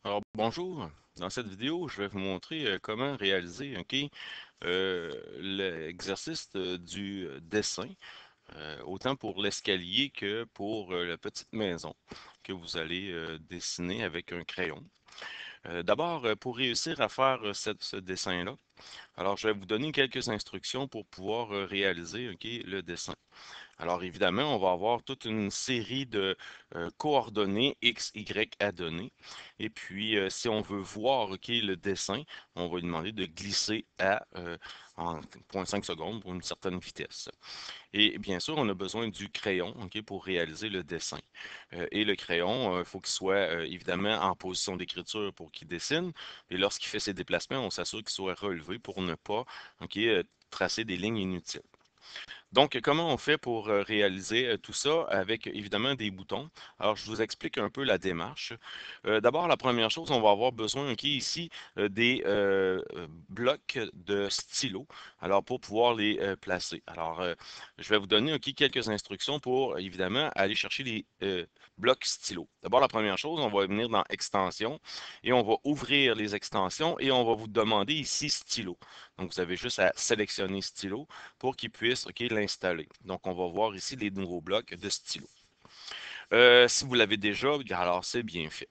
Alors bonjour, dans cette vidéo, je vais vous montrer comment réaliser l'exercice du dessin, autant pour l'escalier que pour la petite maison que vous allez dessiner avec un crayon. D'abord, pour réussir à faire ce dessin-là, alors je vais vous donner quelques instructions pour pouvoir réaliser le dessin. Alors évidemment, on va avoir toute une série de coordonnées X, Y à donner. Et puis, si on veut voir le dessin, on va lui demander de glisser en 0,5 secondes pour une certaine vitesse. Et bien sûr, on a besoin du crayon pour réaliser le dessin. Et le crayon, il faut qu'il soit évidemment en position d'écriture pour qu'il dessine. Et lorsqu'il fait ses déplacements, on s'assure qu'il soit relevé pour ne pas tracer des lignes inutiles. Donc, comment on fait pour réaliser tout ça avec évidemment des boutons? Alors, je vous explique un peu la démarche. D'abord, la première chose, on va avoir besoin ici des blocs de stylo. Alors, pour pouvoir les placer. Alors, je vais vous donner quelques instructions pour évidemment aller chercher les blocs stylo. D'abord, la première chose, on va venir dans Extension et on va ouvrir les extensions et on va vous demander ici stylo. Donc, vous avez juste à sélectionner stylo pour qu'il puisse l'installer. Donc, on va voir ici les nouveaux blocs de stylo. Si vous l'avez déjà, alors c'est bien fait.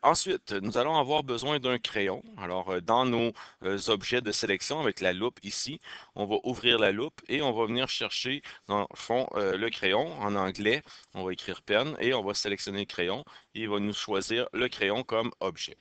Ensuite, nous allons avoir besoin d'un crayon. Alors, dans nos objets de sélection avec la loupe ici, on va ouvrir la loupe et on va venir chercher, dans le fond, le crayon. En anglais, on va écrire pen et on va sélectionner le crayon et il va nous choisir le crayon comme objet.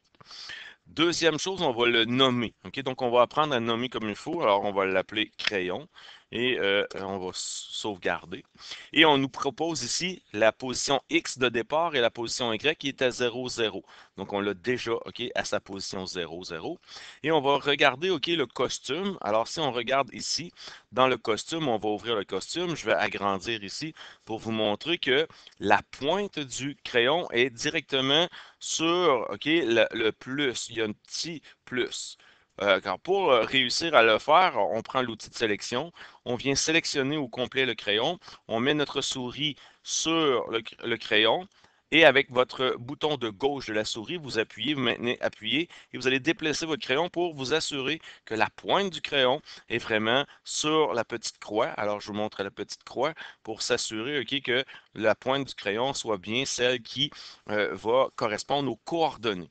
Deuxième chose, on va le nommer. Donc, on va apprendre à le nommer comme il faut. Alors, on va l'appeler crayon et on va sauvegarder. Et on nous propose ici la position X de départ et la position Y qui est à 0, 0. Donc, on l'a déjà à sa position 0, 0. Et on va regarder le costume. Alors, si on regarde ici, dans le costume, on va ouvrir le costume. Je vais agrandir ici pour vous montrer que la pointe du crayon est directement sur le plus. Il y a un petit plus. Car pour réussir à le faire, on prend l'outil de sélection, on vient sélectionner au complet le crayon, on met notre souris sur le crayon et avec votre bouton de gauche de la souris, vous appuyez, vous maintenez appuyé et vous allez déplacer votre crayon pour vous assurer que la pointe du crayon est vraiment sur la petite croix. Alors, je vous montre la petite croix pour s'assurer que la pointe du crayon soit bien celle qui va correspondre aux coordonnées.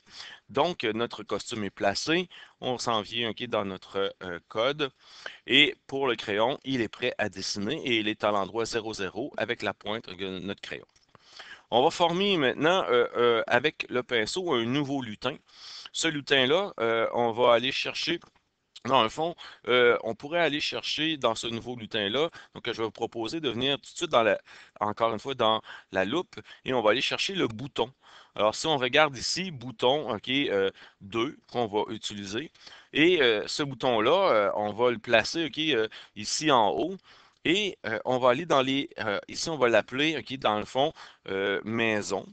Donc, notre costume est placé. On s'en vient dans notre code. Et pour le crayon, il est prêt à dessiner et il est à l'endroit 00 avec la pointe de notre crayon. On va former maintenant avec le pinceau un nouveau lutin. Ce lutin-là, on va aller chercher dans le fond, on pourrait aller chercher dans ce nouveau lutin-là. Donc, je vais vous proposer de venir tout de suite encore une fois, dans la loupe et on va aller chercher le bouton. Alors, si on regarde ici, bouton, 2 qu'on va utiliser. Et ce bouton-là, on va le placer, ici en haut. Et on va aller dans ici, on va l'appeler, dans le fond, maison.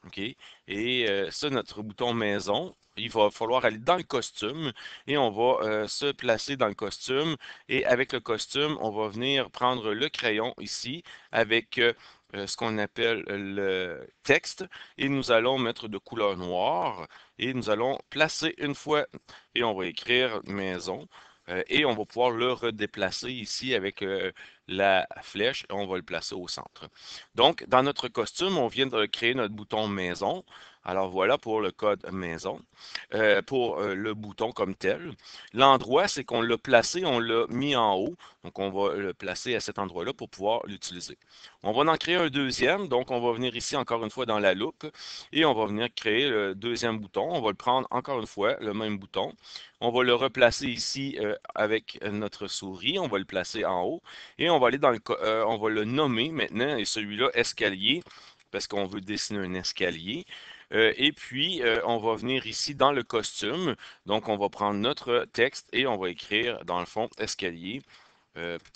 OK? Et ça, notre bouton maison, il va falloir aller dans le costume et on va se placer dans le costume. Et avec le costume, on va venir prendre le crayon ici avec ce qu'on appelle le texte et nous allons mettre de couleur noire et nous allons placer une fois et on va écrire maison. Et on va pouvoir le redéplacer ici avec la flèche et on va le placer au centre. Donc, dans notre costume, on vient de créer notre bouton maison. Alors voilà pour le code maison, pour le bouton comme tel. L'endroit, c'est qu'on l'a placé, on l'a mis en haut. Donc, on va le placer à cet endroit-là pour pouvoir l'utiliser. On va en créer un deuxième. Donc, on va venir ici encore une fois dans la loupe et on va venir créer le deuxième bouton. On va le prendre encore une fois, le même bouton. On va le replacer ici avec notre souris. On va le placer en haut et on va aller on va le nommer maintenant et celui-là escalier parce qu'on veut dessiner un escalier. Et puis, on va venir ici dans le costume. Donc, on va prendre notre texte et on va écrire, dans le fond, escalier.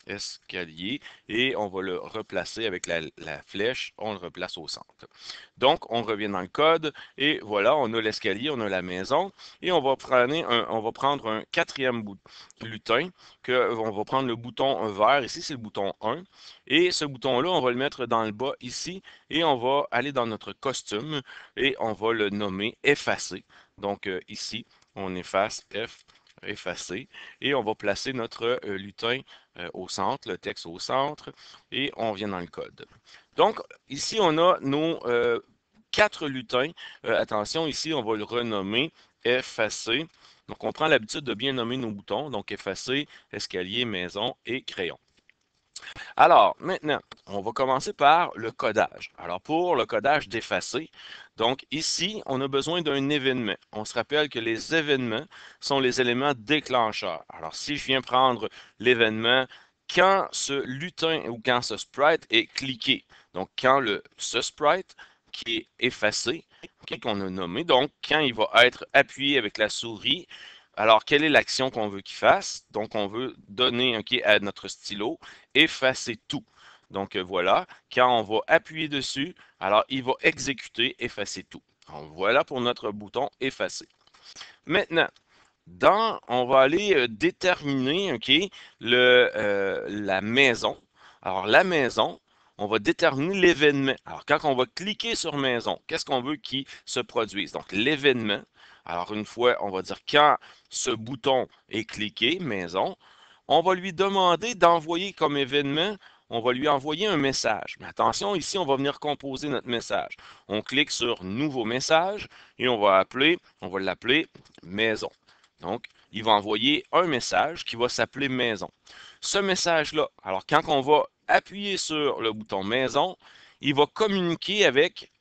escalier et on va le replacer avec la flèche, on le replace au centre. Donc, on revient dans le code et voilà, on a l'escalier, on a la maison et on va prendre un quatrième lutin, on va prendre le bouton vert, ici c'est le bouton 1 et ce bouton-là, on va le mettre dans le bas ici et on va aller dans notre costume et on va le nommer effacer. Donc ici, on efface F effacer et on va placer notre lutin au centre, le texte au centre et on vient dans le code. Donc ici on a nos 4 lutins. Attention, ici on va le renommer effacer. Donc on prend l'habitude de bien nommer nos boutons, donc effacer, escalier, maison et crayon. Alors, maintenant, on va commencer par le codage. Alors, pour le codage d'effacer, donc ici, on a besoin d'un événement. On se rappelle que les événements sont les éléments déclencheurs. Alors, si je viens prendre l'événement quand ce lutin ou quand ce sprite est cliqué, donc quand ce sprite qui est effacé, qu'on a nommé, donc quand il va être appuyé avec la souris, alors, quelle est l'action qu'on veut qu'il fasse? Donc, on veut donner à notre stylo effacer tout. Donc, voilà, quand on va appuyer dessus, alors il va exécuter effacer tout. Donc, voilà pour notre bouton effacer. Maintenant, on va aller déterminer la maison. Alors, la maison, on va déterminer l'événement. Alors, quand on va cliquer sur maison, qu'est-ce qu'on veut qu'il se produise? Donc, l'événement. Alors, une fois, on va dire quand ce bouton est cliqué, maison, on va lui demander d'envoyer comme événement, on va lui envoyer un message. Mais attention, ici, on va venir composer notre message. On clique sur Nouveau message et on va l'appeler maison. Donc, il va envoyer un message qui va s'appeler maison. Ce message-là, alors quand on va appuyer sur le bouton maison, il va communiquer avec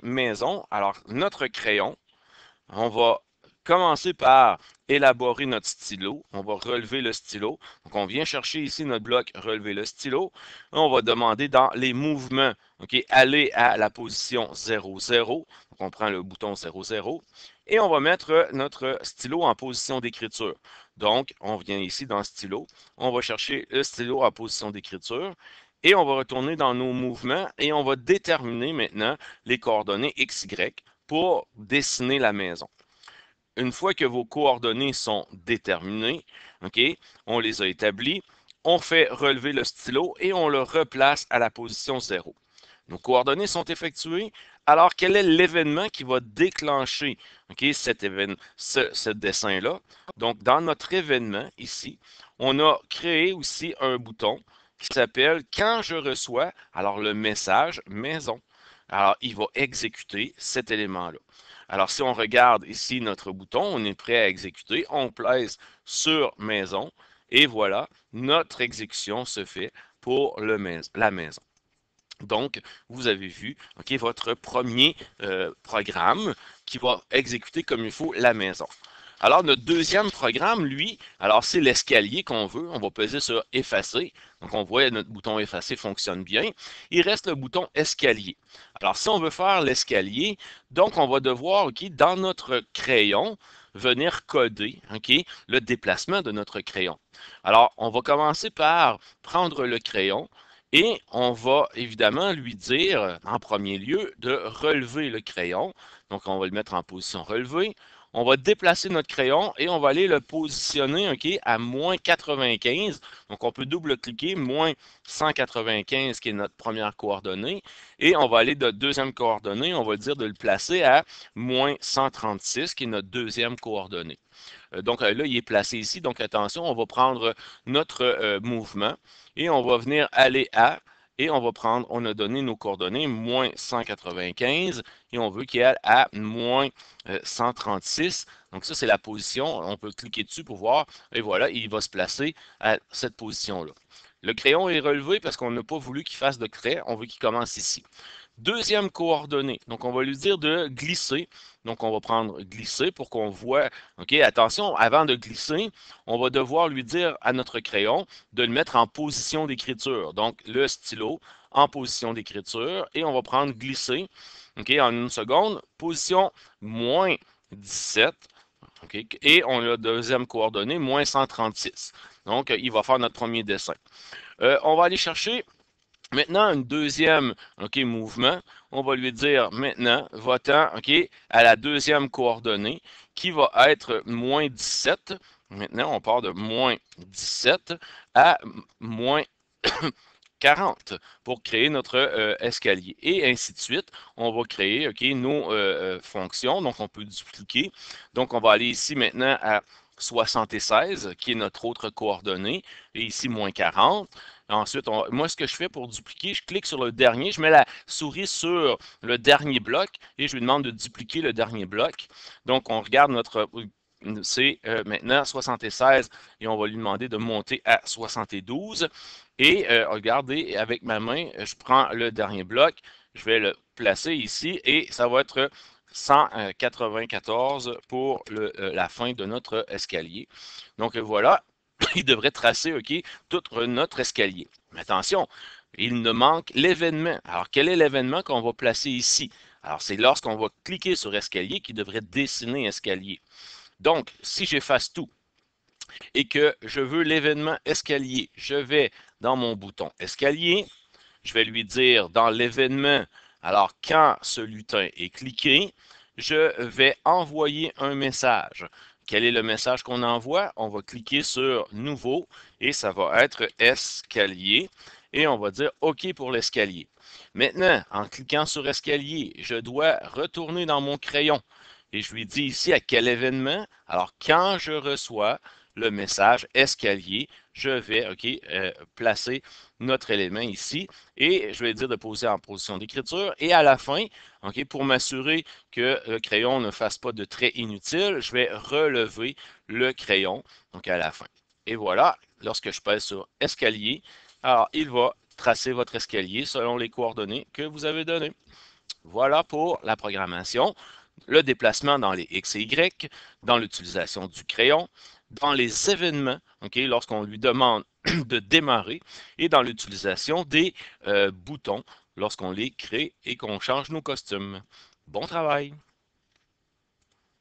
maison. Alors, notre crayon, on va commencer par élaborer notre stylo. On va relever le stylo. Donc, on vient chercher ici notre bloc relever le stylo. On va demander dans les mouvements, aller à la position 0, 0. Donc, on prend le bouton 0, 0. Et on va mettre notre stylo en position d'écriture. Donc, on vient ici dans stylo. On va chercher le stylo en position d'écriture. Et on va retourner dans nos mouvements et on va déterminer maintenant les coordonnées XY pour dessiner la maison. Une fois que vos coordonnées sont déterminées, on les a établies, on fait relever le stylo et on le replace à la position 0. Nos coordonnées sont effectuées. Alors, quel est l'événement qui va déclencher ce dessin-là? Donc, dans notre événement, ici, on a créé aussi un bouton qui s'appelle « Quand je reçois », alors le message « Maison ». Alors, il va exécuter cet élément-là. Alors, si on regarde ici notre bouton, on est prêt à exécuter, on place sur « Maison » et voilà, notre exécution se fait pour la maison. Donc, vous avez vu votre premier programme qui va exécuter comme il faut la maison. Alors, notre deuxième programme, lui, alors c'est l'escalier qu'on veut. On va peser sur effacer. Donc, on voit notre bouton effacer fonctionne bien. Il reste le bouton escalier. Alors, si on veut faire l'escalier, donc on va devoir, dans notre crayon, venir coder le déplacement de notre crayon. Alors, on va commencer par prendre le crayon, et on va évidemment lui dire, en premier lieu, de relever le crayon. Donc, on va le mettre en position relevée. On va déplacer notre crayon et on va aller le positionner à moins 95. Donc, on peut double-cliquer, moins 195 qui est notre première coordonnée. Et on va aller de deuxième coordonnée, on va dire de le placer à moins 136 qui est notre deuxième coordonnée. Donc là, il est placé ici. Donc attention, on va prendre notre mouvement et on va venir aller à, et on va prendre, on a donné nos coordonnées, moins 195 et on veut qu'il aille à moins 136. Donc ça, c'est la position. On peut cliquer dessus pour voir. Et voilà, il va se placer à cette position-là. Le crayon est relevé parce qu'on n'a pas voulu qu'il fasse de trait. On veut qu'il commence ici. Deuxième coordonnée, donc on va lui dire de glisser. Donc on va prendre glisser pour qu'on voit, attention, avant de glisser, on va devoir lui dire à notre crayon de le mettre en position d'écriture. Donc le stylo en position d'écriture et on va prendre glisser, en une seconde, position moins 17. Okay? Et on a la deuxième coordonnée, moins 136. Donc, il va faire notre premier dessin. On va aller chercher maintenant une deuxième mouvement. On va lui dire maintenant, va-t'en à la deuxième coordonnée qui va être moins 17. Maintenant, on part de moins 17 à moins 40 pour créer notre escalier. Et ainsi de suite, on va créer nos fonctions. Donc, on peut dupliquer. Donc, on va aller ici maintenant à 76, qui est notre autre coordonnée, et ici, moins 40. Ensuite, moi, ce que je fais pour dupliquer, je clique sur le dernier, je mets la souris sur le dernier bloc et je lui demande de dupliquer le dernier bloc. Donc, on regarde notre, c'est maintenant 76 et on va lui demander de monter à 72. Et regardez, avec ma main, je prends le dernier bloc, je vais le placer ici et ça va être 194 pour la fin de notre escalier. Donc voilà, il devrait tracer tout notre escalier. Mais attention, il ne manque l'événement. Alors, quel est l'événement qu'on va placer ici? Alors, c'est lorsqu'on va cliquer sur escalier qui devrait dessiner escalier. Donc, si j'efface tout et que je veux l'événement escalier, je vais dans mon bouton escalier, je vais lui dire dans l'événement, alors quand ce lutin est cliqué, je vais envoyer un message. Quel est le message qu'on envoie? On va cliquer sur Nouveau et ça va être Escalier et on va dire OK pour l'escalier. Maintenant, en cliquant sur Escalier, je dois retourner dans mon crayon et je lui dis ici à quel événement. Alors, quand je reçois le message Escalier, je vais placer notre élément ici et je vais dire de poser en position d'écriture et à la fin, pour m'assurer que le crayon ne fasse pas de traits inutiles, je vais relever le crayon donc à la fin. Et voilà, lorsque je pèse sur escalier, alors il va tracer votre escalier selon les coordonnées que vous avez données. Voilà pour la programmation, le déplacement dans les X et Y, dans l'utilisation du crayon, dans les événements, lorsqu'on lui demande de démarrer, et dans l'utilisation des boutons lorsqu'on les crée et qu'on change nos costumes. Bon travail!